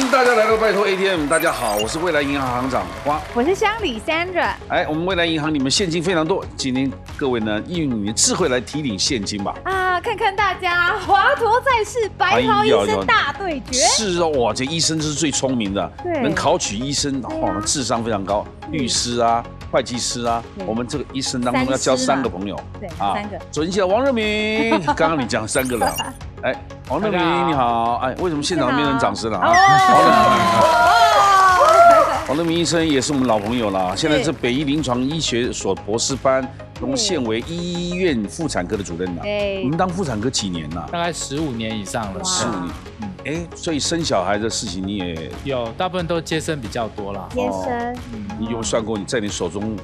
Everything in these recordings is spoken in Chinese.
迎大家来到拜托 ATM。大家好，我是未来银行行长花，我是乡里 Sandra。哎，我们未来银行里面现金非常多，今天各位呢，用你的智慧来提领现金吧。啊，看看大家华佗在世，白袍医生大对决。是哦，哇，这医生是最聪明的，能考取医生，哦，智商非常高。律师啊，会计师啊，我们这个一生当中要交3个朋友。对啊，3个。准一下，王热明，刚刚你讲3个了。哎，王热明你好，哎，为什么现场没有人掌声了啊？王热明医生也是我们老朋友了，现在是北医临床医学所博士班，从现为医院妇产科的主任了。你们当妇产科几年了？大概15年以上了。15年。哎，所以生小孩的事情你也有，大部分都接生比较多啦。接生，你有算过你在你手中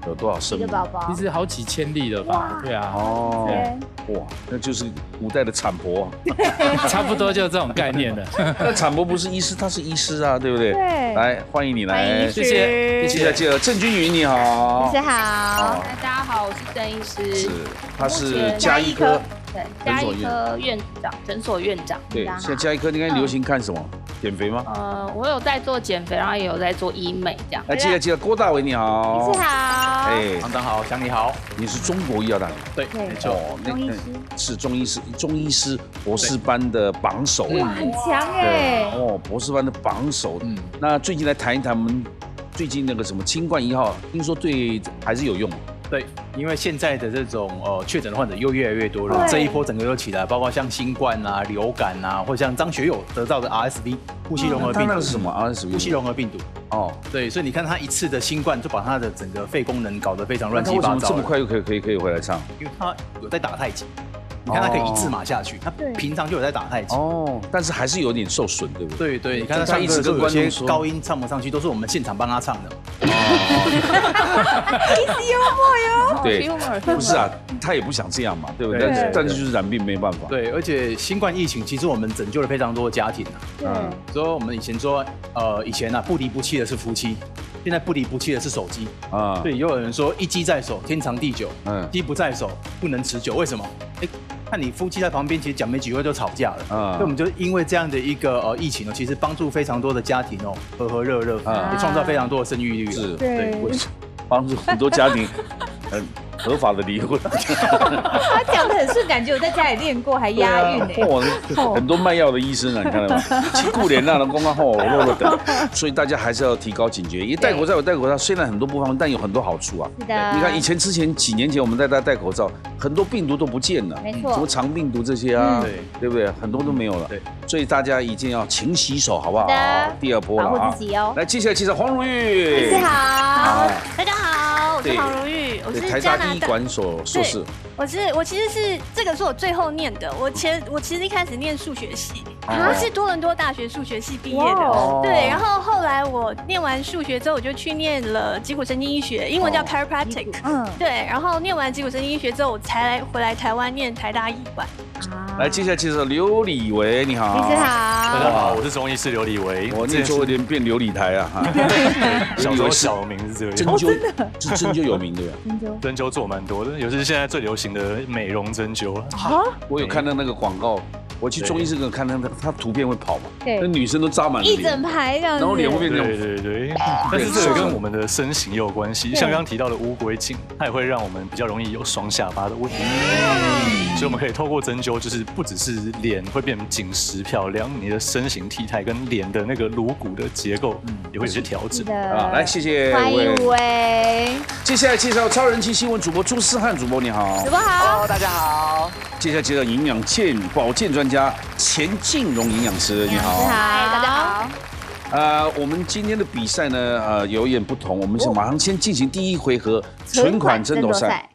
有多少生命？宝宝，其实好几千例了吧？对啊。哦，哇，那就是古代的产婆，差不多就这种概念了。那产婆不是医师，他是医师啊，对不对？对。来，欢迎你来，谢谢。接下来介绍郑君云，你好。医师好。大家好，我是郑医师。是，他是家医科。对，家医科院长，诊所院长。对，现在家医科应该流行看什么？减肥吗？我有在做减肥，然后也有在做医美这样。来，接下来介绍郭大伟，你好。医师好。哎，行长好，乡里好。你是中国医药大学？对，没错。中医师是中医师博士班的榜首。哇，很强哎。哦，博士班的榜首。那最近来谈一谈我们最近那个什么清冠1号，听说对还是有用。对，因为现在的这种确诊的患者又越来越多了，这一波整个又起来，包括像新冠啊、流感啊，或像张学友得到的 RSV 呼吸融合病毒。那是什么 RSV？ 呼吸融合病毒。哦，对，所以你看他一次的新冠就把他的整个肺功能搞得非常乱七八糟。为什么这么快又可以回来唱？因为他有在打太极。你看他可以一字马下去，他平常就有在打太极哦，但是还是有点受损，对不对？对对，你看他一直跟有些高音唱不上去，都是我们现场帮他唱的。医师幽默哟。对，不是啊，他也不想这样嘛，对不对？但是就是染病没办法。对，而且新冠疫情其实我们拯救了非常多的家庭啊。说我们以前说，以前啊不离不弃的是夫妻，现在不离不弃的是手机啊。对，也有人说一机在手，天长地久；机不在手，不能持久。为什么？哎，看你夫妻在旁边，其实讲没几句就吵架了。所以我们就因为这样的一个疫情其实帮助非常多的家庭和和热热，也创造非常多的生育率。是，对，帮助很多家庭合法的离婚。他讲的很顺，感觉我在家里练过，还押韵呢。很多卖药的医生啊，你看到吗？去顾脸那的公安后落落的，所以大家还是要提高警觉。因为戴口罩有戴口罩，虽然很多不方便，但有很多好处啊。是的。你看之前几年前我们在戴口罩，很多病毒都不见了，没错，什么肠病毒这些啊，对不对？很多都没有了。对，所以大家一定要勤洗手，好不好？第2波了啊！保护自己哦。来，接下来介绍黄如玉。医师好，大家好，我是黄如玉，我是台大医管所硕士。我其实是这个是我最后念的，我其实一开始念数学系，我是多伦多大学数学系毕业的，对，然后来我念完数学之后，我就去念了脊骨神经医学，英文叫 chiropractic，对，然后念完脊骨神经医学之后，我才回来台湾念台大医管。来，接下来介绍刘礼维，你好。医师好。大家好，我是中医师刘礼维。我念错有点变琉璃台啊。小时候小名是这个。针灸，针灸有名对吧？针灸做蛮多的，尤其是现在最流行的美容针灸了。我有看到那个广告。我去中医室看他图片会跑嘛，对，那女生都扎满了一整排这样子，然后脸会变这样。对。但是这个跟我们的身形也有关系，像刚刚提到的乌龟颈，它也会让我们比较容易有双下巴的问题。所以我们可以透过针灸，就是不只是脸会变紧实漂亮，你的身形体态跟脸的那个颅骨的结构也会有些调整。啊，来，谢谢。欢迎吴威。接下来介绍超人气新闻主播朱思翰主播，你好。主播好。大家好。接下来介绍营养保健专家钱静荣营养师，你好。大家好。我们今天的比赛呢，有一点不同，我们是马上先进行第1回合存款争夺赛。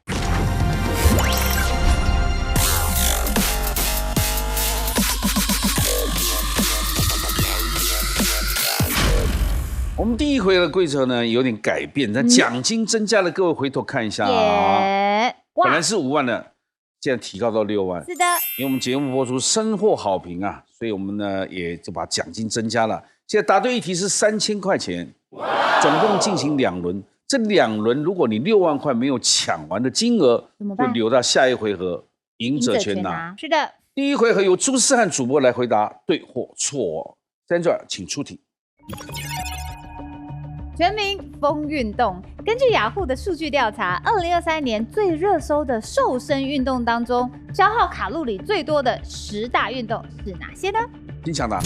我们第1回合的规则呢有点改变，但奖金增加了，各位回头看一下啊，本来是5万的，现在提高到6万。是的，因为我们节目播出深获好评啊，所以我们呢也就把奖金增加了。现在答对一题是3000块钱，总共进行2轮。这2轮如果你6万块没有抢完的金额，就留到下一回合，赢者全拿。是的，第1回合由朱思翰主播来回答对或错。Sandra， 请出题。全民疯运动。根据雅虎的数据调查，2023年最热搜的瘦身运动当中，消耗卡路里最多的10大运动是哪些呢？请抢答。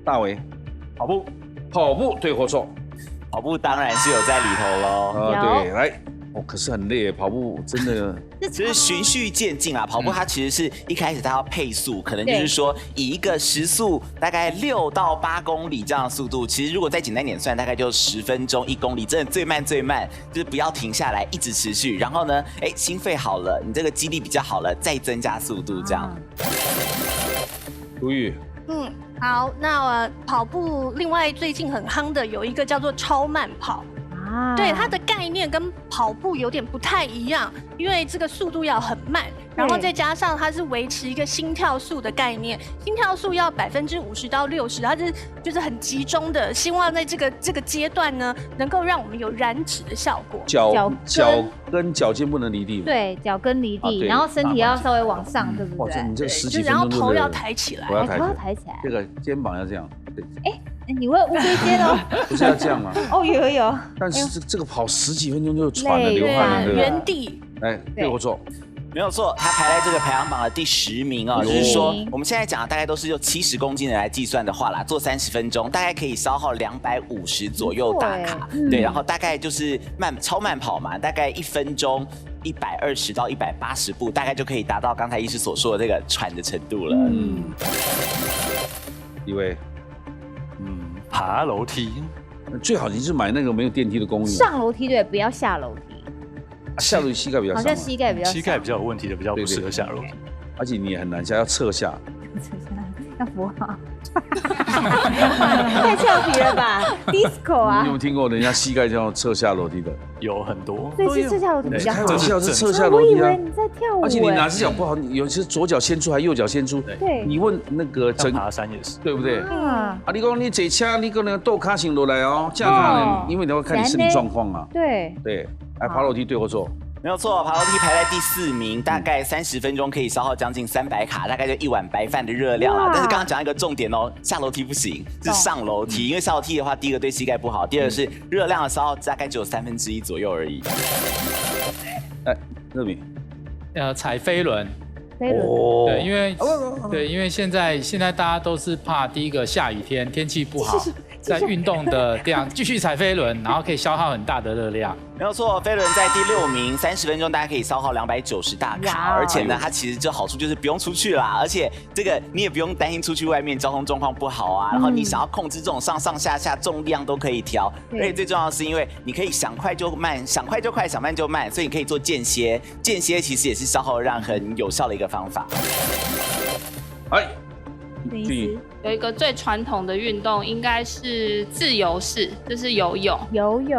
大为，跑步，跑步对或错？跑步当然是有在里头喽。对，来。可是很累，跑步真的就是循序渐进啊。跑步它其实是一开始它要配速，可能就是说以一个时速大概6到8公里这样的速度，其实如果再简单点算，大概就10分钟1公里，真的最慢就是不要停下来，一直持续。然后呢，心肺好了，你这个肌力比较好了，再增加速度这样。如玉，好，那跑步另外最近很夯的有一个叫做超慢跑。对，它的概念跟跑步有点不太一样，因为这个速度要很慢，然后再加上它是维持一个心跳数的概念，心跳数要50%到60%，它就是很集中的，希望在这个阶段呢，能够让我们有燃脂的效果。脚跟脚尖不能离地。对，脚跟离地，然后身体要稍微往上，对不对？你这10几分钟然后头要抬起来，头要抬起来，这个肩膀要这样。对。你会乌龟肩哦？不是要这样吗？有。但是这个跑10几分钟就喘了，流汗了，对不对？原地。来，对或错？没有错，它排在这个排行榜的第10名哦。就是说，我们现在讲的大概都是用70公斤的来计算的话啦，做30分钟，大概可以消耗250左右大卡。对，然后大概就是超慢跑嘛，大概1分钟120到180步，大概就可以达到刚才医师所说的这个喘的程度了。以为。爬楼梯，最好你是买那个没有电梯的公寓。上楼梯对，不要下楼梯。下楼梯膝盖比较伤。好像膝盖比较有问题的，比较不适合下楼梯。而且你也很难下，要侧下。要扶好。太俏皮了吧 ，disco 啊！你有没有听过人家膝盖这样侧下楼梯的？有很多。所以是侧下楼梯比较好。开玩笑，是侧下楼梯啊！我以为你在跳舞。而且你哪只脚不好，你有些左脚先出，还右脚先出。对。你问那个爬山也是，对不对？你讲你坐车，你可能倒卡行落来哦，这样可能因为你要看你身体状况啊。对。爬楼梯对或错？没有错，爬楼梯排在第4名，大概30分钟可以消耗将近300卡，大概就1碗白饭的热量啦。但是刚刚讲一个重点哦，下楼梯不行，是上楼梯，因为下楼梯的话，第一个对膝盖不好，第二个是热量的消耗大概只有1/3左右而已。热米，踩飞轮。对，因为现在大家都是怕第一个下雨天，天气不好。在运动的这样继续踩飞轮，然后可以消耗很大的热量。没有错，飞轮在第6名，30分钟大家可以消耗290大卡，而且呢，它其实这好处就是不用出去啦，而且这个你也不用担心出去外面交通状况不好啊，然后你想要控制这种上下重量都可以调，而且最重要的是因为你可以想快就慢，想快就快，想慢就慢，所以你可以做间歇，间歇其实也是消耗热量很有效的一个方法。有一个最传统的运动应该是自由式，就是游泳。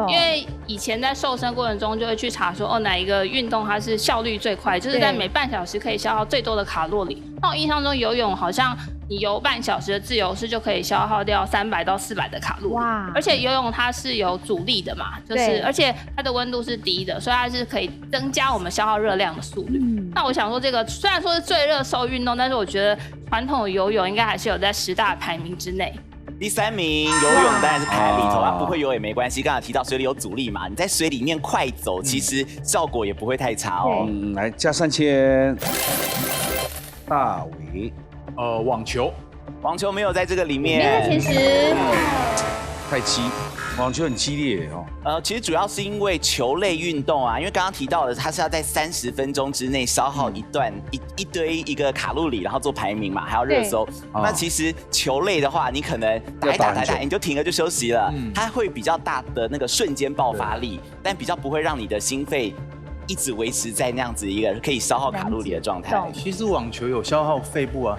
因为以前在瘦身过程中就会去查说，哪一个运动它是效率最快，就是在每半小时可以消耗最多的卡路里。那我印象中游泳好像你游半小时的自由式就可以消耗掉300到400的卡路里。哇！而且游泳它是有阻力的嘛，而且它的温度是低的，所以它是可以增加我们消耗热量的速率。那我想说，这个虽然说是最热搜运动，但是我觉得传统的游泳应该还是有在10大排名之内。第3名游泳当然是排在里头，它不会游也没关系。刚才提到水里有阻力嘛，你在水里面快走，其实效果也不会太差哦。来加3000，大伟，网球没有在这个里面，没在前10，太激。网球很激烈哦。其实主要是因为球类运动啊，因为刚刚提到的，它是要在30分钟之内消耗一个卡路里，然后做排名嘛，还要热搜。那其实球类的话，你可能打一打，你就停了就休息了，它会比较大的那个瞬间爆发力，但比较不会让你的心肺一直维持在那样子一个可以消耗卡路里的状态。其实网球有消耗肺部啊。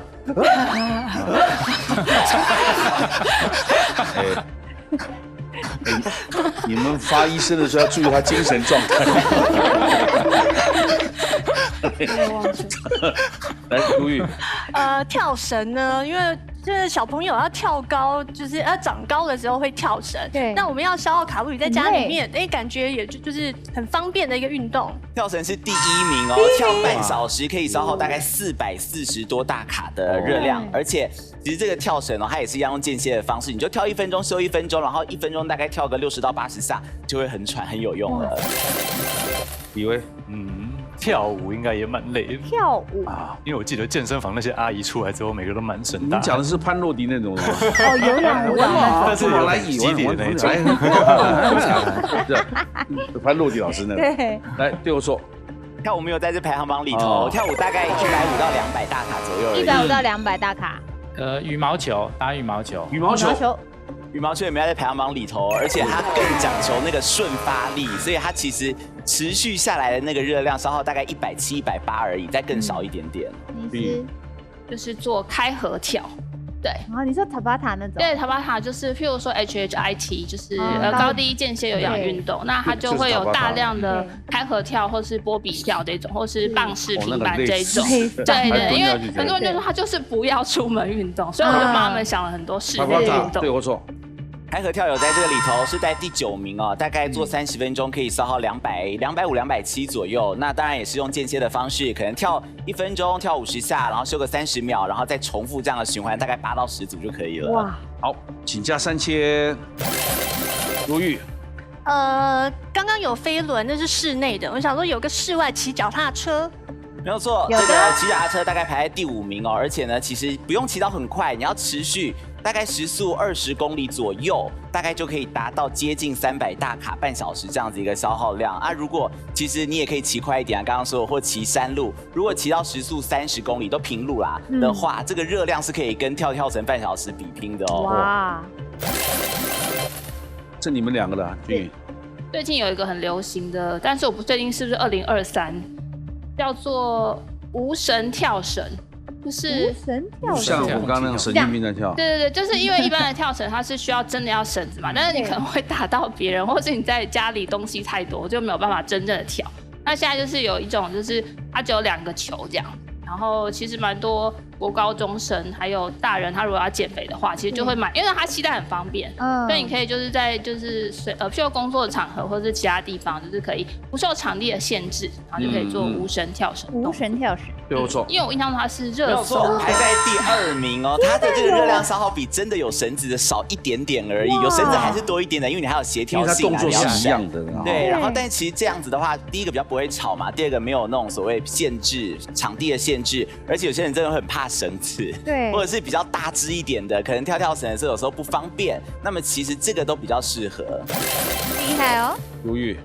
你们发医生的时候要注意他精神状态。来，如玉。跳绳呢，因为就是小朋友要跳高，就是要长高的时候会跳绳。对，那我们要消耗卡路里，在家里面，感觉也就是很方便的一个运动。跳绳是第1名哦，跳半小时可以消耗大概440多大卡的热量，而且其实这个跳绳哦，它也是一样用间歇的方式，你就跳1分钟休1分钟，然后1分钟大概跳个60到80下，就会很喘，很有用了。以为跳舞应该也蛮累的。跳舞啊，因为我记得健身房那些阿姨出来之后，每个都满身大汗。你讲的是潘若迪那种吗？哦，有氧舞蹈，但是有很激烈的那种。潘若迪老师那个。对，来对我说，跳舞没有在这排行榜里头，跳舞大概150到200大卡左右而已。150到200大卡。羽毛球，打羽毛球。羽毛球。羽毛球也没有在排行榜里头，而且它更讲求那个瞬发力，所以它其实持续下来的那个热量消耗大概170、180而已，再更少一点点。就是做开合跳，对。然后你说塔巴塔那种？对，塔巴塔就是譬如说 HHIT， 就是高低间歇有氧运动，那它就会有大量的开合跳，或是波比跳这种，或是棒式平板这一种。对，因为很多人就说他就是不要出门运动，所以我就帮他们想了很多室内运动。对我说。开合跳有在这个里头是在第9名哦，大概做30分钟可以消耗250、270左右。那当然也是用间歇的方式，可能跳1分钟，跳50下，然后休个30秒，然后再重复这样的循环，大概8到10组就可以了。哇，好，请加3000。如玉。刚刚有飞轮，那是室内的，我想说有个室外骑脚踏车。没有错，这个骑脚踏车大概排在第5名哦，而且呢，其实不用骑到很快，你要持续。大概时速20公里左右，大概就可以达到接近300大卡半小时这样子一个消耗量啊。如果其实你也可以骑快一点啊，刚刚说或骑山路，如果骑到时速30公里都平路啦的话，这个热量是可以跟跳绳半小时比拼的哦。哇，这你们2个了，君。最近有一个很流行的，但是我不确定是不是2023，叫做无绳跳绳。就是像我刚刚那样神经病在跳。对，就是因为一般的跳绳它是需要真的要绳子嘛，但是你可能会打到别人，或是你在家里东西太多，就没有办法真正的跳。那现在就是有一种，就是它只有2个球这样，然后其实蛮多国高中生还有大人，他如果要减肥的话，其实就会买，因为它携带很方便，所以你可以就是在就是譬如工作的场合或者是其他地方，就是可以不受场地的限制，然后就可以做无绳跳绳。无绳跳绳。对，没错。因为我印象中它是热搜，排在第2名哦。它的这个热量消耗比真的有绳子的少一点点而已，有绳子还是多一点的，因为你还有协调性，因为它动作是一样的。对，然后但其实这样子的话，第一个比较不会吵嘛，第二个没有那种所谓限制场地的限制，而且有些人真的会很怕绳子，对，或者是比较大只一点的，可能跳绳的时候有时候不方便，那么其实这个都比较适合。厉害哦，如玉。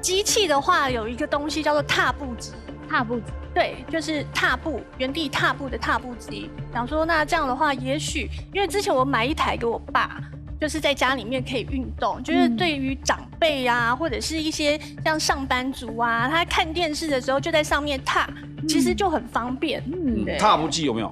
机器的话有一个东西叫做踏步机。踏步机，对，就是踏步，原地踏步的踏步机。想说，那这样的话，也许因为之前我买一台给我爸，就是在家里面可以运动，就是对于长辈啊，或者是一些像上班族啊，他看电视的时候就在上面踏，其实就很方便。踏步机有没有？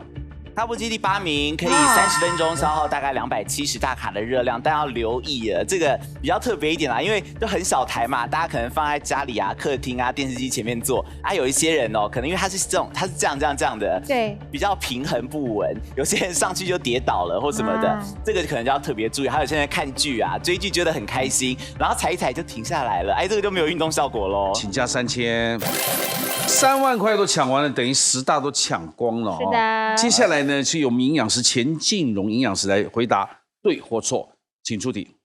踏步机第8名，可以30分钟消耗大概270大卡的热量，但要留意了，这个比较特别一点啦，因为就很小台嘛，大家可能放在家里啊、客厅啊、电视机前面做啊，有一些人哦，可能因为它是这样的，对，比较平衡不稳，有些人上去就跌倒了或什么的，这个可能就要特别注意。还有现在看剧啊、追剧觉得很开心，然后踩一踩就停下来了，这个就没有运动效果喽。请加3000，3万块都抢完了，等于10大都抢光了。是的，接下来呢是由营养师钱静蓉营养师来回答对或错，请出题。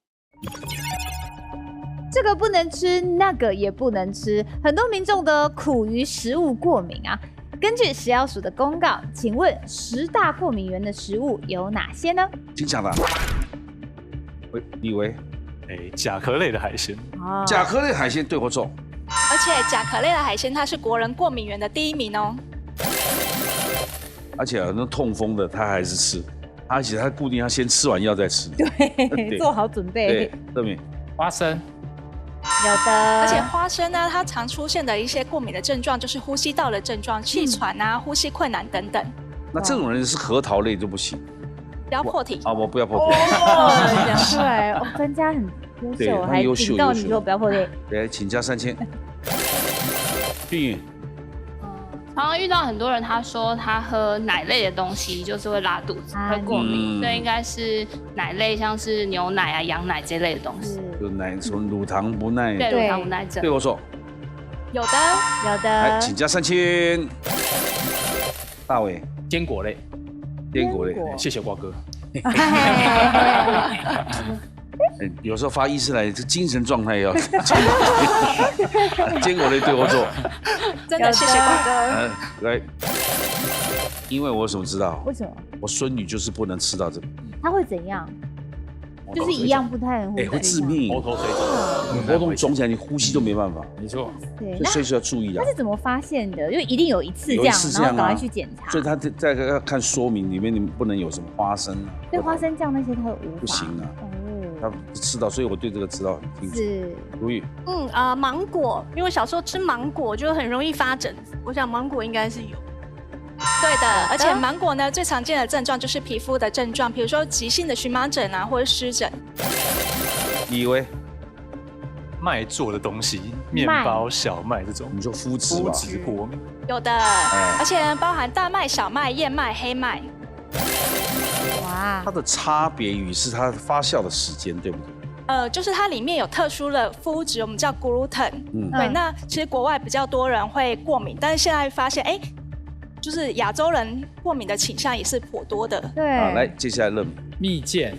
这个不能吃，那个也不能吃，很多民众的苦于食物过敏啊。根据食药署的公告，请问10大过敏源的食物有哪些呢？请抢答。李维，甲壳类的海鲜。甲壳类海鲜对或错？而且甲壳类的海鲜，它是国人过敏源的第1名哦。而且那痛风的他还是吃，而且他固定要先吃完药再吃。对，做好准备。对，乐敏，花生有的。而且花生呢，它常出现的一些过敏的症状就是呼吸道的症状，气喘啊、呼吸困难等等。那这种人是核桃类就不行。不要破题啊！我不要破题。对，专家很优秀，还警告你说不要破题。来，请加3000。碧云。常常遇到很多人，他说他喝奶类的东西就是会拉肚子，会过敏，所以应该是奶类，像是牛奶啊、羊奶这类的东西。就奶什么乳糖不耐，对，乳糖不耐症。对我说，有的。来，请加3000。大伟，坚果类，谢谢瓜哥。有时候发医师来，这精神状态要坚果类对我做，真的谢谢瓜哥。来，因为我有什么知道？为什么？我孙女就是不能吃到这个。她会怎样？就是一样不太能呼吸，会致命，喉头水肿，喉咙肿起来，你呼吸都没办法。没错，对，所以是要注意的。那是怎么发现的？就一定有一次这样，然后赶快去检查。所以他在要看说明里面，你不能有什么花生啊，对花生酱那些他无法。不行啊。他吃到，所以我对这个知道很清楚。是，如意。芒果，因为我小时候吃芒果就很容易发疹子，我想芒果应该是有。对的，而且芒果呢最常见的症状就是皮肤的症状，比如说急性的荨麻疹啊，或者湿疹。以为麦做的东西，面包、小麦这种，你说麸质吧？麸质过敏。有的，而且包含大麦、小麦、燕麦、黑麦。哇，它的差别于是它发酵的时间，对不对？就是它里面有特殊的麸质，我们叫 gluten。对，那其实国外比较多人会过敏，但是现在发现，就是亚洲人过敏的倾向也是颇多的。对，好，来，接下来乐米。蜜饯，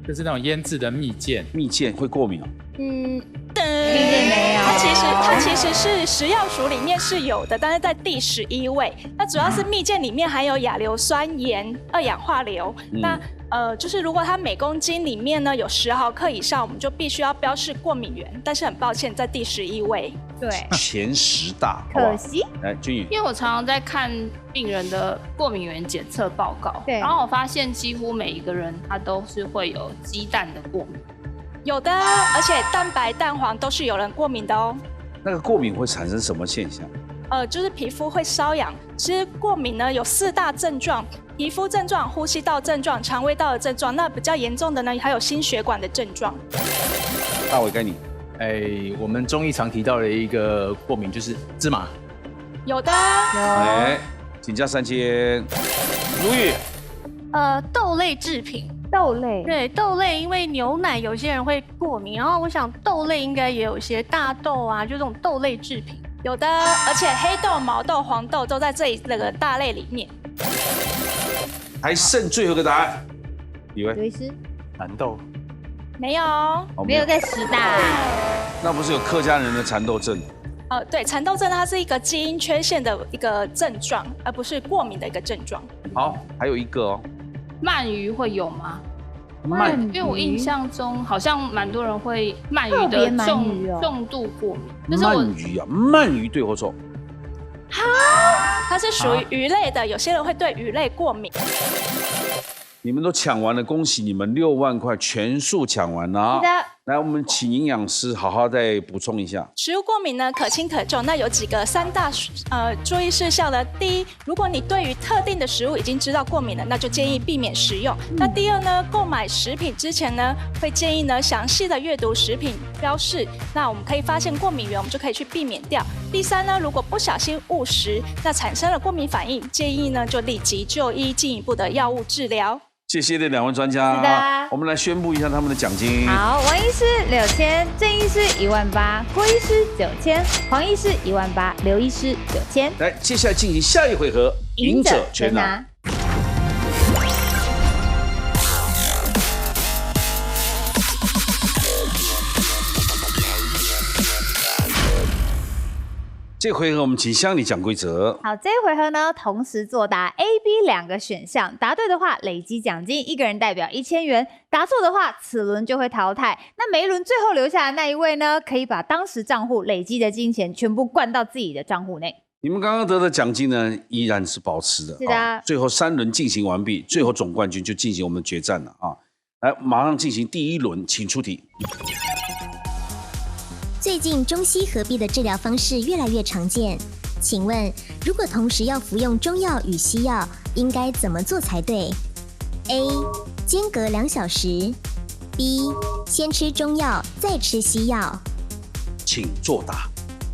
就是那种腌制的蜜饯。蜜饯会过敏哦？蜜饯没有。它其实是食药署里面是有的，但是在第11位。那主要是蜜饯里面含有亚硫酸盐2氧化硫。那就是如果它每公斤里面呢有10毫克以上，我们就必须要标示过敏源。但是很抱歉，在第11位。对，前10大，可惜。来，君宇，因为我常常在看病人的过敏原检测报告，对，然后我发现几乎每一个人他都是会有鸡蛋的过敏。有的，而且蛋白、蛋黄都是有人过敏的哦。那个过敏会产生什么现象？就是皮肤会瘙痒。其实过敏呢有4大症状：皮肤症状、呼吸道症状、肠胃道的症状。那比较严重的呢，还有心血管的症状。大伟该你。我们中医常提到的一个过敏就是芝麻。有的。请加3000。如意。豆类制品。豆类，对，豆类，因为牛奶有些人会过敏，然后我想豆类应该也有一些大豆啊，就这种豆类制品。有的，而且黑豆、毛豆、黄豆都在这个大类里面。还剩最后一个答案，以为？刘医师，蚕豆。没有，没有在10大。那不是有客家人的蚕豆症？对，蚕豆症它是一个基因缺陷的一个症状，而不是过敏的一个症状。好，还有一个哦。鳗鱼会有吗？鳗鱼，因为我印象中好像蛮多人会鳗鱼的重度过敏。鳗鱼啊，鳗鱼对或错？它是属于鱼类的，有些人会对鱼类过敏。你们都抢完了，恭喜你们6万块全数抢完了啊！是的，来，我们请营养师好好再补充一下。食物过敏呢，可轻可重，那有几个3大注意事项呢？第一，如果你对于特定的食物已经知道过敏了，那就建议避免食用。那第二呢，购买食品之前呢，会建议呢详细的阅读食品标示，那我们可以发现过敏源，我们就可以去避免掉。第三呢，如果不小心误食，那产生了过敏反应，建议呢就立即就医，进一步的药物治疗。谢谢这2位专家。是的，我们来宣布一下他们的奖金。好，王医师6000，郑医师18000，郭医师9000，黄医师18000，刘医师9000。来，接下来进行下一回合，赢者全拿。这回合我们请香里讲规则。好，这一回合呢，同时作答 A、B 2个选项，答对的话累积奖金1个人代表1000元，答错的话此轮就会淘汰。那每一轮最后留下的那一位呢，可以把当时账户累积的金钱全部灌到自己的账户内。你们刚刚得的奖金呢，依然是保持的。是的。最后3轮进行完毕，最后总冠军就进行我们的决战了啊！来，马上进行第1轮，请出题。最近中西合璧的治疗方式越来越常见，请问如果同时要服用中药与西药，应该怎么做才对 ？A. 间隔2小时 B. 先吃中药再吃西药。请作答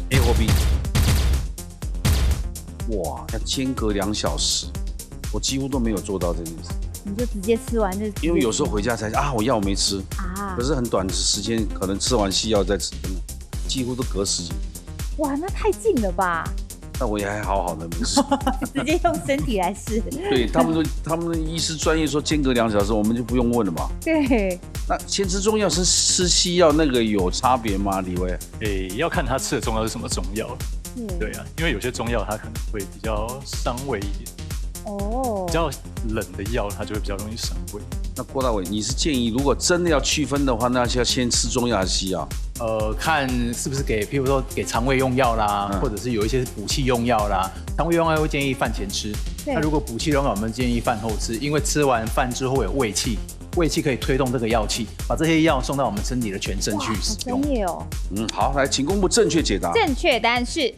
，A 或 B。哇，要间隔2小时，我几乎都没有做到这件事。你就直接吃完就？因为有时候回家才我药没吃啊，可是很短的时间，可能吃完西药再吃，几乎都隔10几天。哇，那太近了吧？那我也还好的，没事。直接用身体来试。对他们的医师专业说间隔2小时，我们就不用问了嘛。对。那先吃中药是吃西药那个有差别吗？李威？要看他吃的中药是什么中药。对啊，因为有些中药它可能会比较伤胃一点。比较冷的药它就会比较容易伤胃。那郭大伟，你是建议如果真的要区分的话，那是要先吃中药还是西药？看是不是譬如说给肠胃用药啦，或者是有一些是补气用药啦。肠胃用药会建议饭前吃，那如果补气用药我们建议饭后吃，因为吃完饭之后有胃气，胃气可以推动这个药气，把这些药送到我们身体的全身去使用。好专业哦。好，来，请公布正确解答。正确答案是。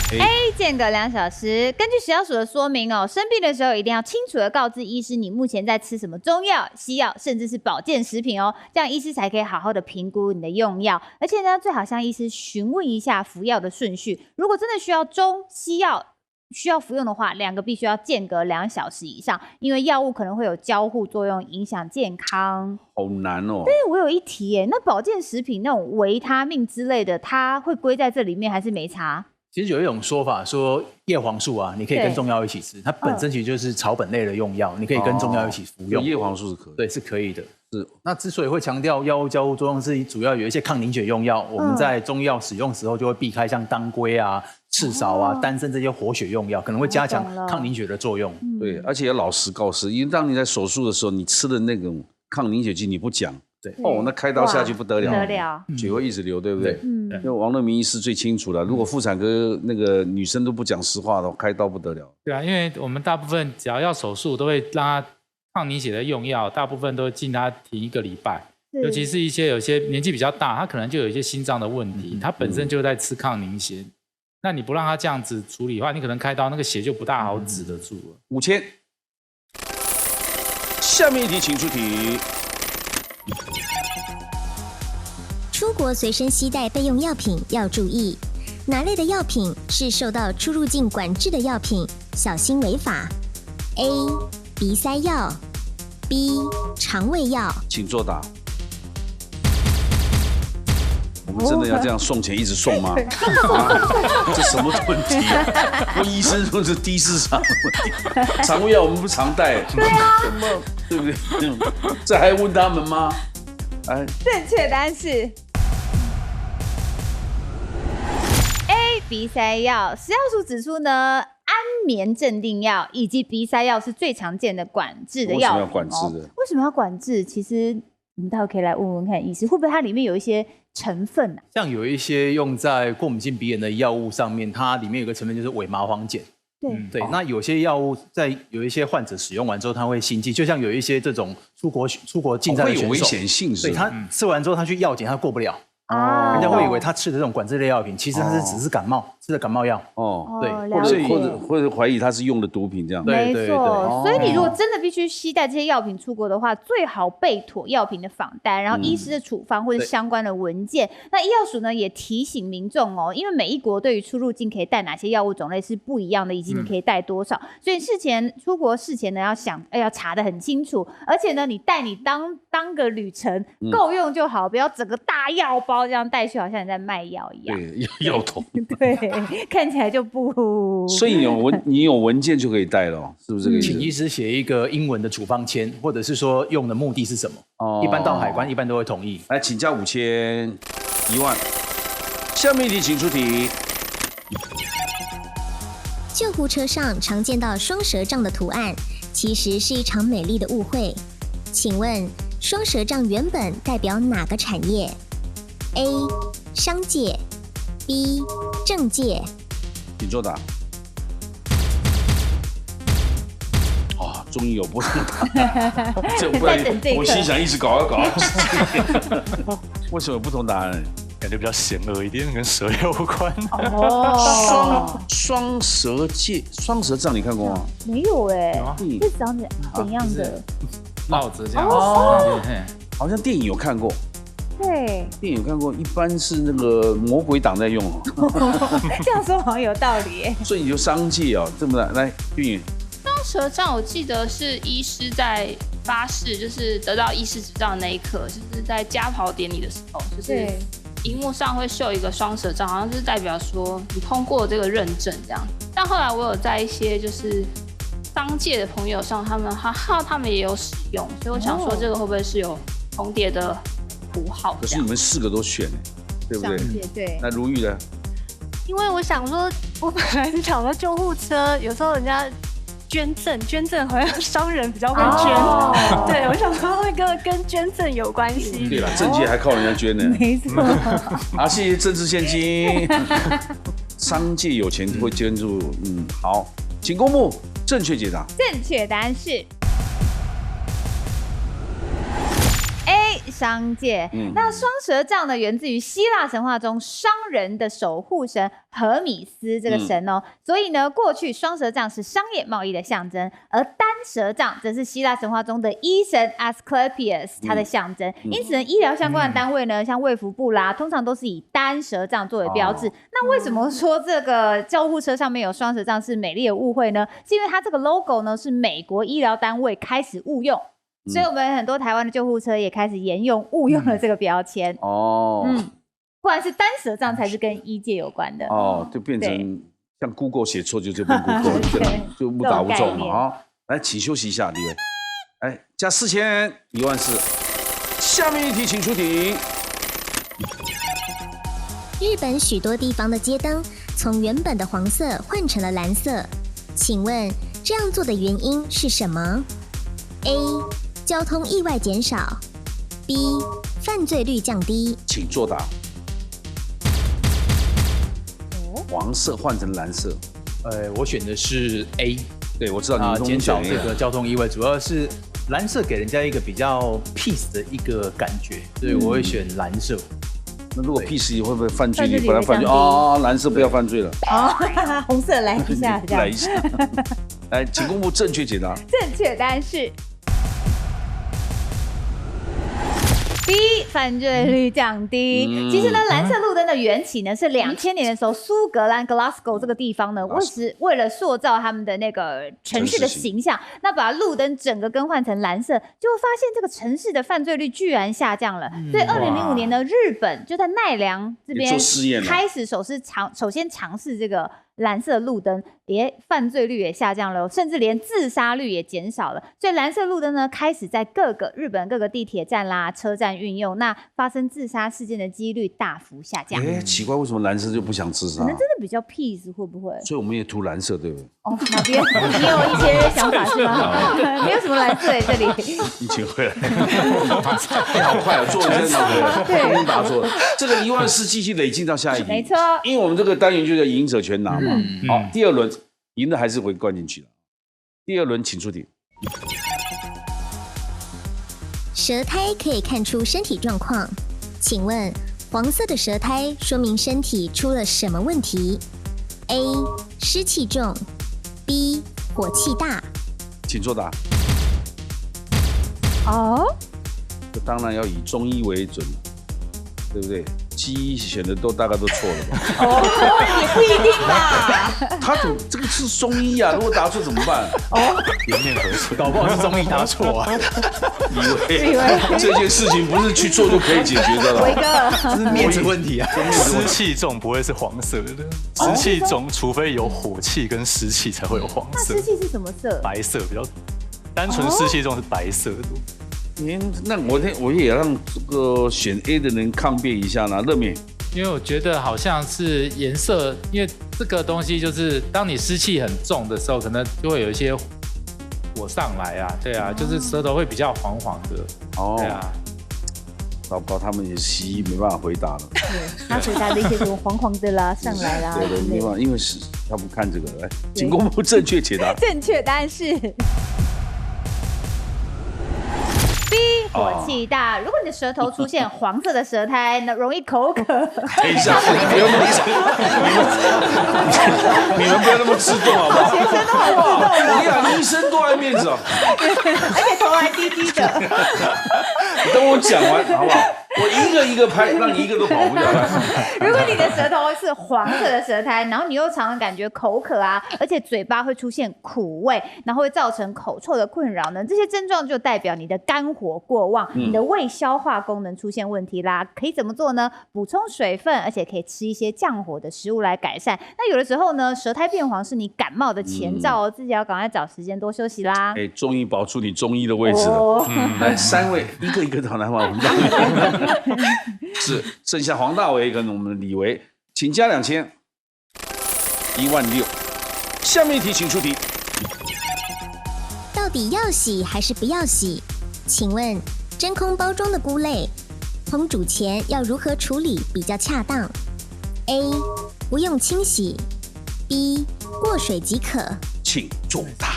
A 间隔2小时，根据食药署的说明生病的时候一定要清楚的告知医师你目前在吃什么中药、西药，甚至是保健食品这样医师才可以好好的评估你的用药。而且呢，最好向医师询问一下服药的顺序。如果真的需要中西药需要服用的话，2个必须要间隔2小时以上，因为药物可能会有交互作用，影响健康。好难哦。但是我有一题耶，那保健食品那种维他命之类的，它会归在这里面还是没差？其实有一种说法说叶黄素你可以跟中药一起吃，它本身其实就是草本类的用药，你可以跟中药一起服用。叶黄素是可以，对，是可以的。那之所以会强调药物交互作用，是主要有一些抗凝血用药，我们在中药使用时候就会避开像当归赤芍丹参这些活血用药，可能会加强抗凝血的作用。对，而且要老实告知，因为当你在手术的时候，你吃的那种抗凝血剂你不讲。对那开刀下去不得了，血会一直流，对不对？因为王乐明医师最清楚了，如果妇产科那个女生都不讲实话的话，开刀不得了。对啊，因为我们大部分只要手术，都会让他抗凝血的用药，大部分都禁他停1个礼拜。尤其是有些年纪比较大，他可能就有一些心脏的问题，他本身就在吃抗凝血。那你不让他这样子处理的话，你可能开刀那个血就不大好止得住了。5000。下面一题，请出题。出国随身携带备用药品要注意，哪类的药品是受到出入境管制的药品，小心违法 ？A. 鼻塞药 B. 肠胃药。请作答。我们真的要这样送钱一直送吗？这什么问题问医生说是低市场的问题。肠胃药我们不常带，对不对？这还问他们吗？正确答案是 A 鼻塞药。食药署指出呢，安眠镇定药以及鼻塞药是最常见的管制的药品。为什么要管制的？为什么要管制？其实我们待会可以来问问看医师，会不会它里面有一些成分像有一些用在过敏性鼻炎的药物上面，它里面有个成分就是伪麻黄碱。对，那有些药物在有一些患者使用完之后，他会心悸，就像有一些这种出国竞赛的选手，会有危险性，对他吃完之后他去药检他过不了。人家会以为他吃的这种管制类药品，其实他只是感冒吃的感冒药。对，或者怀疑他是用的毒品这样。没错，所以你如果真的必须携带这些药品出国的话，最好备妥药品的访单，然后医师的处方或者相关的文件。那医药署呢也提醒民众因为每一国对于出入境可以带哪些药物种类是不一样的，以及你可以带多少，所以出国事前呢要查得很清楚，而且呢你带你当个旅程够用就好，不要整个大药包这样带去，好像你在卖药一样。对，药桶。对，看起来就不。所以你有文件就可以带了，是不是这个意思？请医师写一个英文的处方签，或者是说用的目的是什么？一般到海关一般都会同意。来，请加5000，1万。下面一题，请出题。救护车上常见到双蛇杖的图案，其实是一场美丽的误会。请问，双蛇杖原本代表哪个产业 ？A. 商界 B. 政界。请作答。终于有不同答案，我心想一直搞。为什么有不同答案？感觉比较险恶一点，跟蛇有关。双蛇界，双蛇杖你看过吗？没有是长怎样的？帽子这样。好像电影有看过。对，对，电影有看过，一般是那个魔鬼党在用哦。这样说好像有道理耶。所以你就商界哦，这么来俊宇。双舌杖我记得是医师在发誓，就是得到医师执照的那一刻，就是在加袍典礼的时候，就是荧幕上会秀一个双舌杖，好像就是代表说你通过这个认证这样。但后来我有在一些就是商界的朋友上，他们也有使用，所以我想说这个会不会是有重叠的符号？可是你们4个都选，对不对？对。那如玉呢？因为我想说，我本来是想说救护车，有时候人家捐赠好像商人比较会捐，对我想说会跟捐赠有关系。对了，政界还靠人家捐呢。没错。谢谢政治现金。商界有钱会捐助，好，请公布正确解答。正确答案是 A 商界。那双舌杖呢，源自于希腊神话中商人的守护神荷米斯这个神哦，所以呢，过去双舌杖是商业贸易的象征，而单舌杖则是希腊神话中的医神 Asclepius 它的象征。因此呢，医疗相关的单位呢，像卫福部啦，通常都是以单舌杖作为标志。那为什么说这个救护车上面有双舌杖是美丽的误会呢？是因为它这个 logo 呢是美国医疗单位开始误用。所以我们很多台湾的救护车也开始沿用误用了这个标签不然是单舌杖才是跟医界有关的就变成像 Google 写错就变 Google 就误打误撞嘛啊！来，请休息一下，李伟，来加4000，14000。下面一题，请出题。日本许多地方的街灯从原本的黄色换成了蓝色，请问这样做的原因是什么 ？A. 交通意外减少 ，B. 犯罪率降低。请作答。黄色换成蓝色，我选的是 A。对，我知道你减少这个交通意外，主要是蓝色给人家一个比较 peace 的一个感觉，所以我会选蓝色。那如果 peace 会不会犯罪率本来犯罪蓝色不要犯罪了。红色来一下，来一下。来，请公布正确解答。正确答案是 B 犯罪率降低。其实呢，蓝色路灯的缘起呢是2000年的时候，苏格兰 Glasgow 这个地方呢，为了塑造他们的那个城市的形象，那把路灯整个更换成蓝色，就会发现这个城市的犯罪率居然下降了。所以2005年呢，日本就在奈良这边开始首先尝试这个蓝色路灯，连犯罪率也下降了，甚至连自杀率也减少了。所以蓝色路灯呢，开始在日本各个地铁站啦、车站运用，那发生自杀事件的几率大幅下降。奇怪，为什么蓝色就不想自杀？可能真的比较 peace， 会不会？所以我们也涂蓝色，对不对？哪边？你有一些想法是吗？没有什么蓝色这里。疫情回来，好快啊！做一件对，答错了。这个14000继续累进到下一题，没错。因为我们这个单元就叫赢者全拿嘛。好，第2轮赢的还是会灌进去的。第2轮请出题。舌苔可以看出身体状况，请问黄色的舌苔说明身体出了什么问题 ？A. 湿气重 ，B. 火气大。请作答。这当然要以中医为准，对不对？西医选的大概都错了吧？也不一定吧。他这个是中医啊，如果答错怎么办？颜面何存？搞不好是中医答错啊。以为这件事情不是去做就可以解决的了，这是面子问题啊。湿气重不会是黄色的，湿气重除非有火气跟湿气才会有黄色。那湿气是什么色？白色比较单纯，湿气重是白色的。那我也让这个选 A 的人抗辩一下呢，乐敏。因为我觉得好像是颜色，因为这个东西就是当你湿气很重的时候，可能就会有一些火上来啊，对啊，就是舌头会比较黄黄的，对啊。糟糕，他们也西医没办法回答了。他回答的一些什么黄黄的啦、上来啦，对，没办法，因为是他不看这个。来，请公布正确解答。正确答案是火气大。如果你的舌头出现黄色的舌苔，那容易口渴。等一下，不要那么你们不要那么自动好不好？学生都很自动的。我跟你讲，医生多爱面子哦，而且头还低低的。你等我讲完好不好？我一个一个拍，让你一个都跑不掉。如果你的舌头是黄色的舌苔，然后你又常常感觉口渴啊，而且嘴巴会出现苦味，然后会造成口臭的困扰呢，这些症状就代表你的肝火过旺，你的胃消化功能出现问题啦。可以怎么做呢？补充水分，而且可以吃一些降火的食物来改善。那有的时候呢，舌苔变黄是你感冒的前兆哦，自己要赶快找时间多休息啦。终于保住你中医的位置了。来3位，一个一个讨来吧。是，剩下黄大为跟我们李维，请加2000，16000。下面一题，请出题。到底要洗还是不要洗？请问真空包装的菇类，烹煮前要如何处理比较恰当 ？A. 不用清洗 ；B. 过水即可。请作答。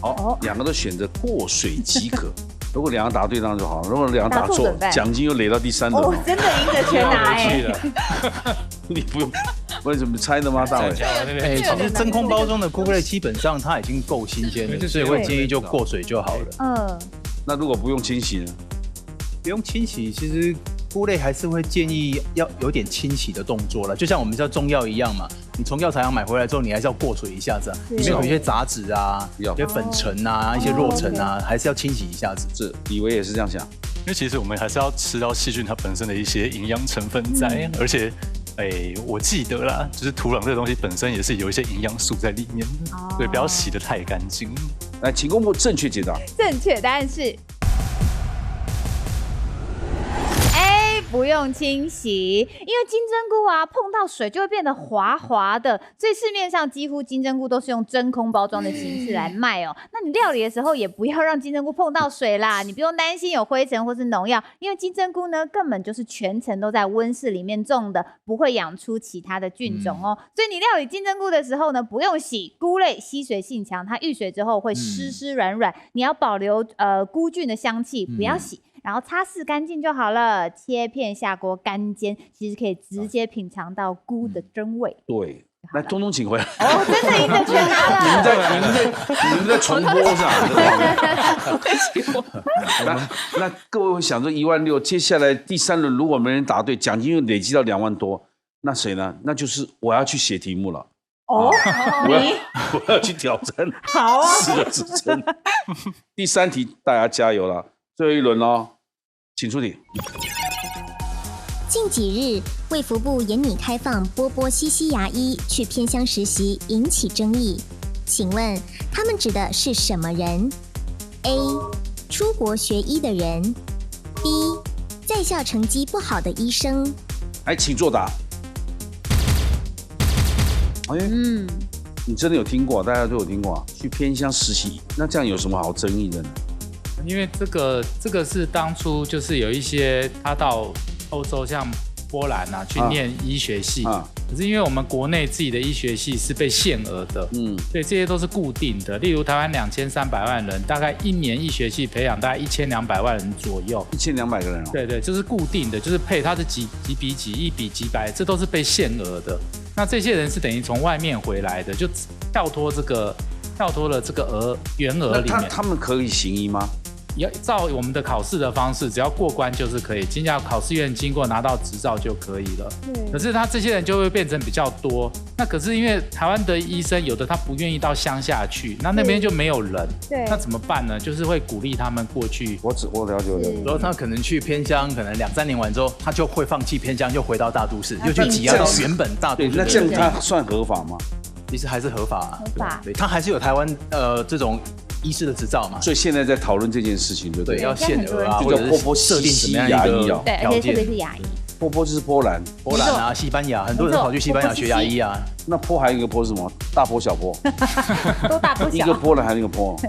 好，2个都选择过水即可。如果2个答对，当然就好；如果2个答错，奖金又垒到第3轮。真的赢着全拿你不用，为什么猜的吗，大伟？其实真空包装的菇类基本上它已经够新鲜了，所以会建议就过水就好了。那如果不用清洗呢？不用清洗，其实菇类还是会建议要有点清洗的动作了，就像我们叫中药一样嘛。你从药材行买回来之后，你还是要过水一下子，里面有一些杂质啊、一些粉尘啊、一些肉尘啊，还是要清洗一下子。是，以为也是这样想。因为其实我们还是要吃到细菌它本身的一些营养成分在，而且，我记得啦，就是土壤这个东西本身也是有一些营养素在里面的，对，不要洗得太干净。来，请公布正确解答。正确答案是。不用清洗，因为金针菇啊碰到水就会变得滑滑的，所以市面上几乎金针菇都是用真空包装的形式来卖哦。那你料理的时候也不要让金针菇碰到水啦，你不用担心有灰尘或是农药，因为金针菇呢根本就是全程都在温室里面种的，不会养出其他的菌种哦。所以你料理金针菇的时候呢，不用洗，菇类吸水性强，它遇水之后会湿湿软软，你要保留菇菌的香气，不要洗。然后擦拭干净就好了，切片下锅干煎，其实可以直接品尝到菇的真味。对，来，东东请回来。真的赢得全拿了。你们在重播上。那各位会想说16000，接下来第3轮如果没人答对，奖金又累积到2万多，那谁呢？那就是我要去写题目了。我要去挑战。好啊，4个指称。第3题，大家加油了。最后一轮哦，请出题。近几日，卫福部严拟开放波波西西牙医去偏乡实习，引起争议。请问他们指的是什么人 ？A. 出国学医的人 ；B. 在校成绩不好的医生。来，请作答。你真的有听过？大家都有听过啊？去偏乡实习，那这样有什么好争议的呢？因为这个是当初就是有一些他到欧洲像波兰啊去念医学系，可是因为我们国内自己的医学系是被限额的，所以这些都是固定的。例如台湾2300万人，大概1年医学系培养大概1200万人左右，1200个人哦。对，就是固定的，就是配它是几比几，1比几百，这都是被限额的。那这些人是等于从外面回来的，就跳脱了这个原额里面。他们可以行医吗？要照我们的考试的方式，只要过关就是可以，经考试院经过拿到执照就可以了。可是他这些人就会变成比较多。那可是因为台湾的医生有的他不愿意到乡下去，那边就没有人。那怎么办呢？就是会鼓励他们过去。我了解。然后他可能去偏乡，可能2-3年完之后，他就会放弃偏乡，又回到大都市，又去挤压到原本大都市。那这样他算合法吗？其实还是合法。对，他还是有台湾这种医师的执照嘛，所以现在在讨论这件事情，对不对？要限额啊，就叫波波设定什么样一个条件？对，而且特别是牙医。波波就是波兰啊，西班牙，很多人跑去西班牙学牙医啊。那波还有一个波是什么？大波小波，都大波小。一个波兰还有一个波。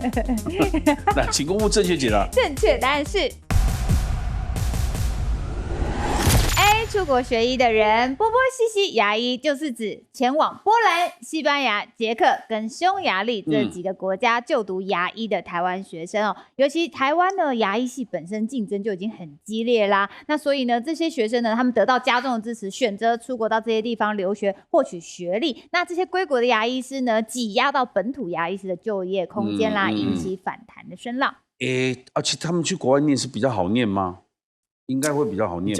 那请公布正确解答。正确答案是。出国学医的人，波波西西牙医就是指前往波兰、西班牙、捷克跟匈牙利这几个国家就读牙医的台湾学生哦。尤其台湾的牙医系本身竞争就已经很激烈啦，那所以呢，这些学生呢，他们得到家中的支持，选择出国到这些地方留学，获取学历。那这些归国的牙医师呢，挤压到本土牙医师的就业空间啦，引起反弹的声浪。而且他们去国外念是比较好念吗？应该会比较好念，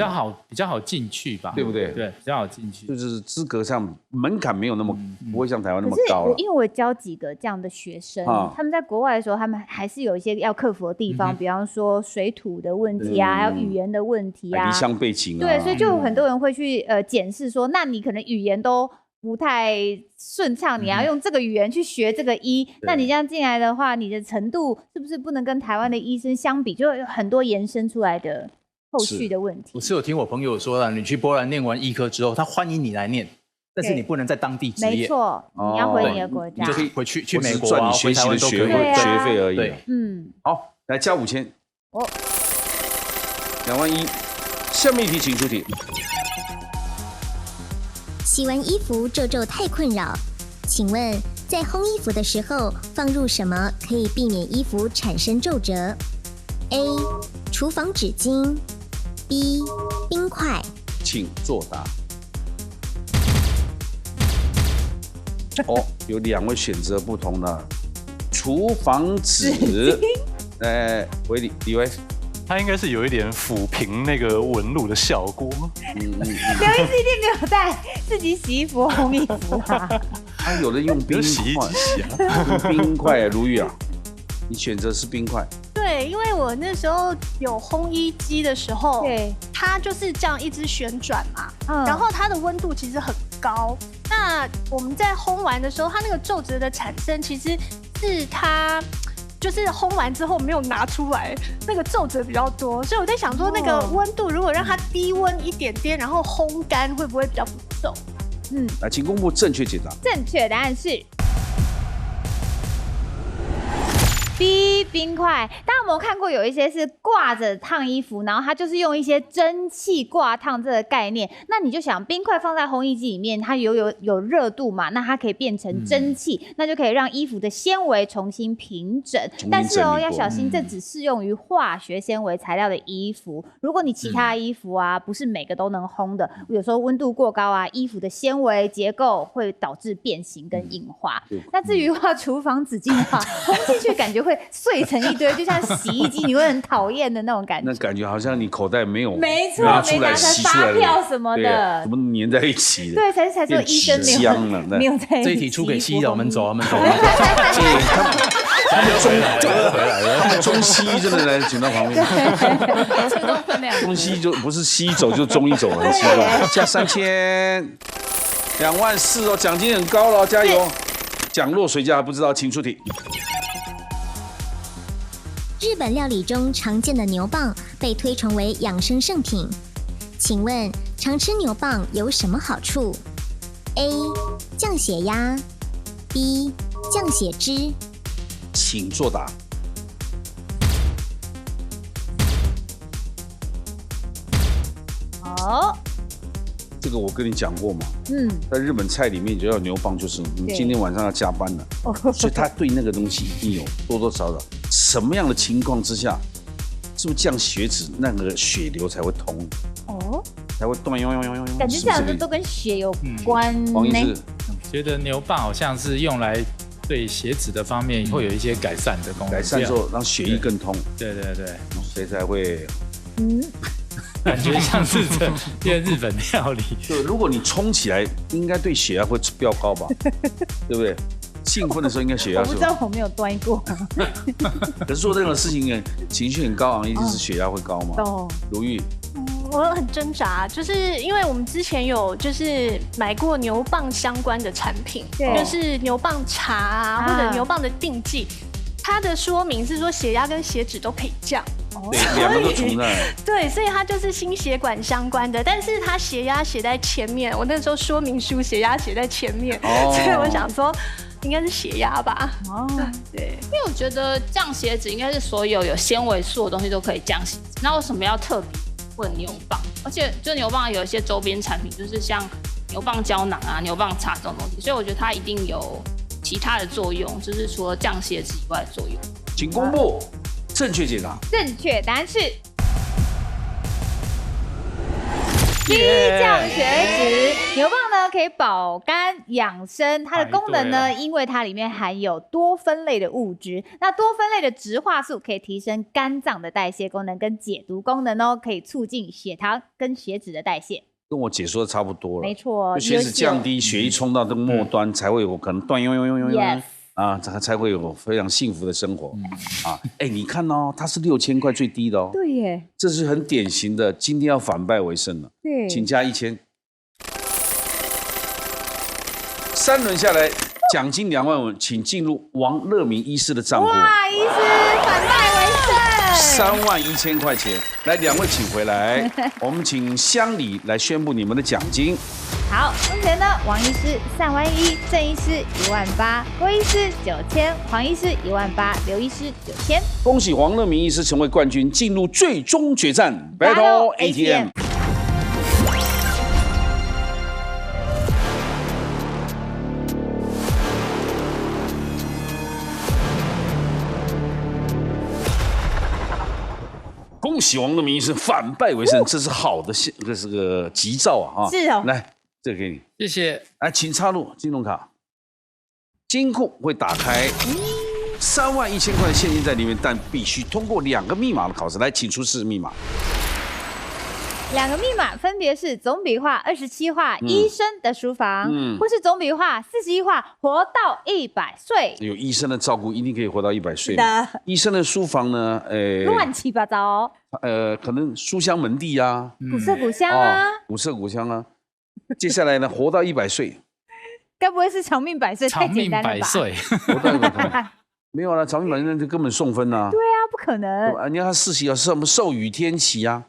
比较好进去吧，对不对？对，比较好进去，就是资格上门槛没有那么不会像台湾那么高了。因为我教几个这样的学生，他们在国外的时候，他们还是有一些要克服的地方，比方说水土的问题啊，还有语言的问题啊，离乡背景啊。对，所以就有很多人会去检视说，那你可能语言都不太顺畅，你要用这个语言去学这个医，那你这样进来的话，你的程度是不是不能跟台湾的医生相比？就有很多延伸出来的后续的问题。我是有听我朋友说了，你去波兰念完医科之后，他欢迎你来念，但是你不能在当地执业。没错，你要回你的国家，你就可以回去美国赚你学习的学费而已。对，好，来加5000。21000。下面一题，请出题。洗完衣服皱皱太困扰，请问在烘衣服的时候放入什么可以避免衣服产生皱褶 ？A. 厨房纸巾 B. 冰块。请作答。有2位选择不同的厨房纸。李维。它应该是有一点抚平那个纹路的效果。刘医师一定没有在自己洗衣服、烘衣服啊。他有的用冰块洗啊，冰块啊，如玉啊，你选择是冰块。对，因为我那时候有烘衣机的时候，对，它就是这样一直旋转嘛，然后它的温度其实很高。那我们在烘完的时候，它那个皱褶的产生，其实是它。就是烘完之后没有拿出来，那个皱褶比较多，所以我在想说，那个温度如果让它低温一点点，然后烘干，会不会比较不皱？来，请公布正确解答。正确答案是B 冰块。大家有没有看过有一些是挂着烫衣服，然后它就是用一些蒸汽挂烫这个概念？那你就想冰块放在烘衣机里面，它有热度嘛，那它可以变成蒸汽，那就可以让衣服的纤维重新平整。但是要小心，这只适用于化学纤维材料的衣服。如果你其他的衣服啊，不是每个都能烘的，有时候温度过高啊，衣服的纤维结构会导致变形跟硬化。那至于厨房纸巾的话，烘进去感觉会碎成一堆，就像洗衣机你会很讨厌的那种感觉。那感觉好像你口袋没有没错，拿出来洗出来发票什么的，怎么粘在一起的？对，才说医生没有在一起。这一题出给西医的，我们走。他们中西医真的来请到旁边。中西医就不是西医走就中医走，很奇怪。加3000，24000哦，奖金很高了，加油！奖落谁家还不知道，请出题。日本料理中常见的牛蒡被推崇为养生圣品，请问常吃牛蒡有什么好处 ？A. 降血压 B. 降血脂。请作答。这个我跟你讲过嘛，在日本菜里面就要牛蒡，就是你今天晚上要加班了，所以他对那个东西一定有多多少少，什么样的情况之下，是不是降血脂，那个血流才会通，才会动，感觉这样子都跟血有关呢。王医师觉得牛蒡好像是用来对血脂的方面会有一些改善的功能，改善之后让血液更通，对，所以才会感觉像是日本料理。对，如果你冲起来，应该对血压会飙高吧？对不对？兴奋的时候应该血压是。我不知道，我没有端过。可是做任何事情，情绪很高昂，一定是血压会高嘛？如玉。我很挣扎，就是因为我们之前有就是买过牛蒡相关的产品，就是牛蒡茶啊，或者牛蒡的锭剂。它的说明是说血压跟血脂都可以降，对，两个都存在。对，所以它就是心血管相关的，但是它血压写在前面，我那时候说明书血压写在前面，所以我想说应该是血压吧。对，因为我觉得降血脂应该是所有有纤维素的东西都可以降血脂，那为什么要特别问牛蒡？而且就牛蒡有一些周边产品，就是像牛蒡胶囊啊、牛蒡茶这种东西，所以我觉得它一定有其他的作用，就是除了降血脂以外的作用。请公布正确解答。正确答案是低降血脂。牛蒡呢可以保肝养生，它的功能呢，因为它里面含有多酚类的物质，那多酚类的植化素可以提升肝脏的代谢功能跟解毒功能哦，可以促进血糖跟血脂的代谢。跟我解说的差不多了，没错，血脂降低，血液冲到这个末端，才会有可能断用。啊，才会有非常幸福的生活啊！哎，你看哦，它是6000块最低的哦。对耶，这是很典型的，今天要反败为胜了。对，请加1000。3轮下来，奖金2万文，请进入王乐明医师的账户。哇，医师反败为胜，31000块钱。来，2位请回来，我们请乡里来宣布你们的奖金。好，目前呢，王医师3万1，郑医师18000，郭医师9000，黄医师18000，刘医师9000。恭喜黄乐明医师成为冠军，进入最终决战 Battle ATM。恭喜王乐明医师反败为胜，这是好的，这是个吉兆啊！是哦，来。这个给你，谢谢。来，请插入金融卡，金库会打开31000块的现金在里面，但必须通过2个密码的考试。来，请出示密码。 2个密码分别是总笔画27画医生的书房，或是总笔画41画活到100岁。有医生的照顾，一定可以活到100岁。的医生的书房呢，乱七八糟。可能书香门第啊，古色古香啊，古色古香啊。接下来呢，活到100岁，该不会是长命百岁？太简单了吧？长命百岁，活到100岁。没有啦，长命百岁就根本送分啊。对啊，不可能。你看他世袭啊，什么寿与天齐啊，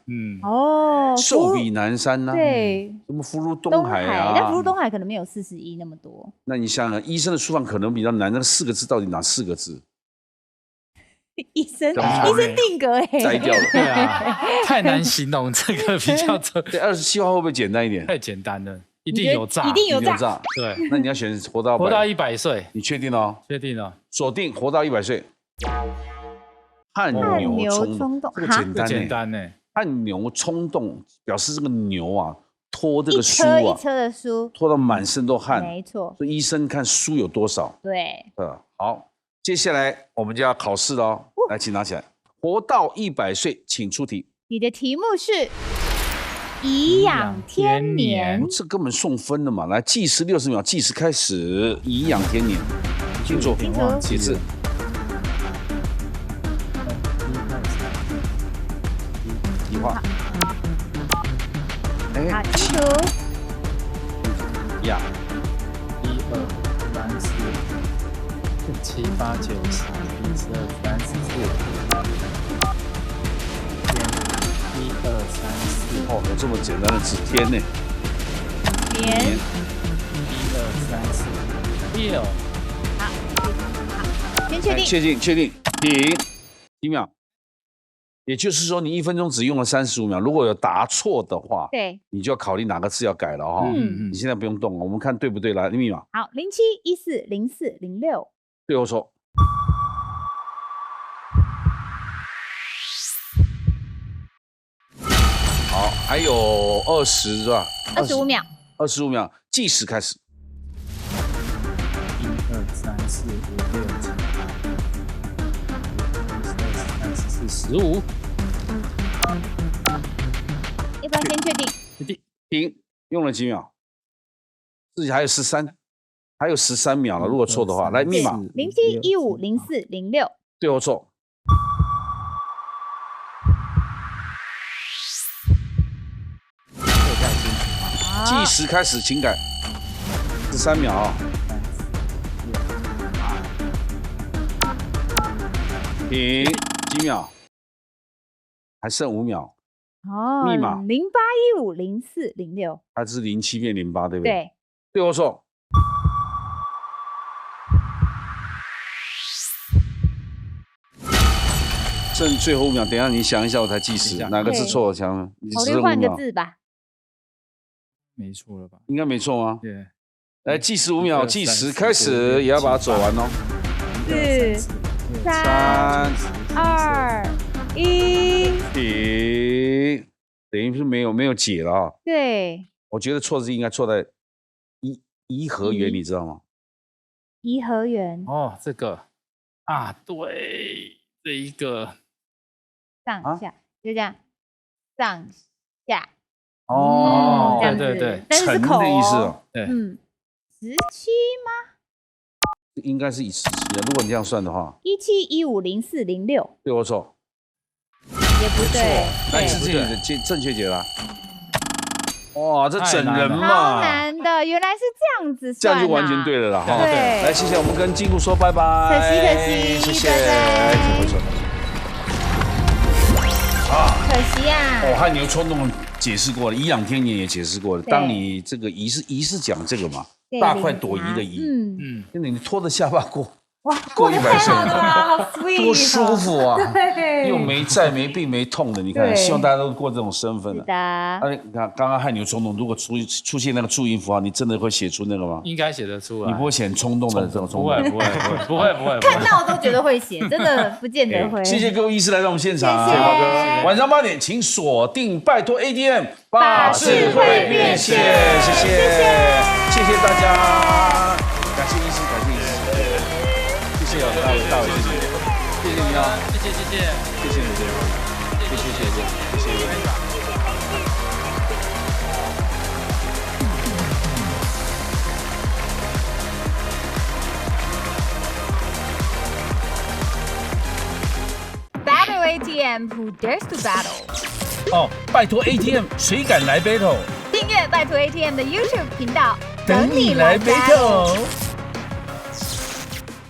寿比南山呐，对，什么福如东海啊，但福如东海可能没有41那么多。那你想想，医生的书房可能比较难，那4个字到底哪4个字？医生定格哎，摘掉了，对啊，太难形容这个比较这27号会不会简单一点？太简单了。一定有诈，一定有诈。对，那你要选活到100岁，你确定哦？确定了，锁定活到100岁。汗牛冲动，这个简单呢。汗牛冲动表示这个牛啊，拖这个书啊，一车的书，拖到满身都汗。没错。所以医生看书有多少？对。好，接下来我们就要考试了哦。来，请拿起来。活到100岁，请出题。你的题目是。颐养天年，这根本送分了嘛！来，计时60秒，计时开始。颐养天年，清楚，写字。一画。好，清楚。养，1、2、3、4、7、8、9、10、11、12、13、14。哦，有这么简单的指天呢？年，1、2、3、4、6。好，先确定，确定，停，几秒？也就是说，你1分钟只用了35秒。如果有答错的话，对，你就要考虑哪个字要改了哈。你现在不用动，我们看对不对？来，密码。好，07、14、04、06。对我说。好，还有20是吧？25秒。25秒，计时开始。1、2、3、4、5、6、7、8、9、10、11、12、13、14、15。要不要先确定？确定。停，用了几秒？自己还有13秒了。如果错的话，来密码。07、15、04、06。对或错？计时开始，请改。13秒啊！停，几秒？还剩5秒。密码08、15、04、06。它是07变08，对不对？对。对或错？剩最后5秒，等一下你想一下，我才计时。哪个字错？我想考虑换个字吧。没错了吧？应该没错吗？对。来，计时5秒，计时开始，也要把它走完哦。4、3、2、1。停。等于是没有解了啊。对，我觉得错字应该错在颐和园，你知道吗？颐和园。哦，这个啊，对，这一个上下就这样，上下。哦，对，但是口的意思哦。对，17吗？应该是以17啊，如果你这样算的话，17、15、04、06，对我错，也不对，那是这里的正确解答。哇，这整人嘛，超难的，原来是这样子算，这样就完全对了啦。哈，对，来，谢谢我们跟金库说拜拜，可惜，谢谢，拜拜。可惜呀！我和牛冲动解释过了，颐养天年也解释过了。当你这个颐是讲这个嘛，大快朵颐的颐，真的你拖着下巴过。哇，过100岁，好 sweet， 多舒服啊！对，又没债没病没痛的，你看，希望大家都过这种身份的。是的。你看刚刚汗牛冲动，如果出现那个注音符号，你真的会写出那个吗？应该写得出来。你不会写冲动的这种冲动？不会。看到都觉得会写，真的不见得会。谢谢各位医师来到我们现场，谢谢。晚上8点，请锁定拜托 ATM， 把智慧变现，谢谢大家，感谢医师，谢谢大伟，谢谢你啊，谢谢你，谢谢。Battle ATM Who Dares to Battle？ 哦，拜托 ATM， 谁敢来 battle？ 订阅拜托 ATM 的 YouTube 频道，等你来 battle。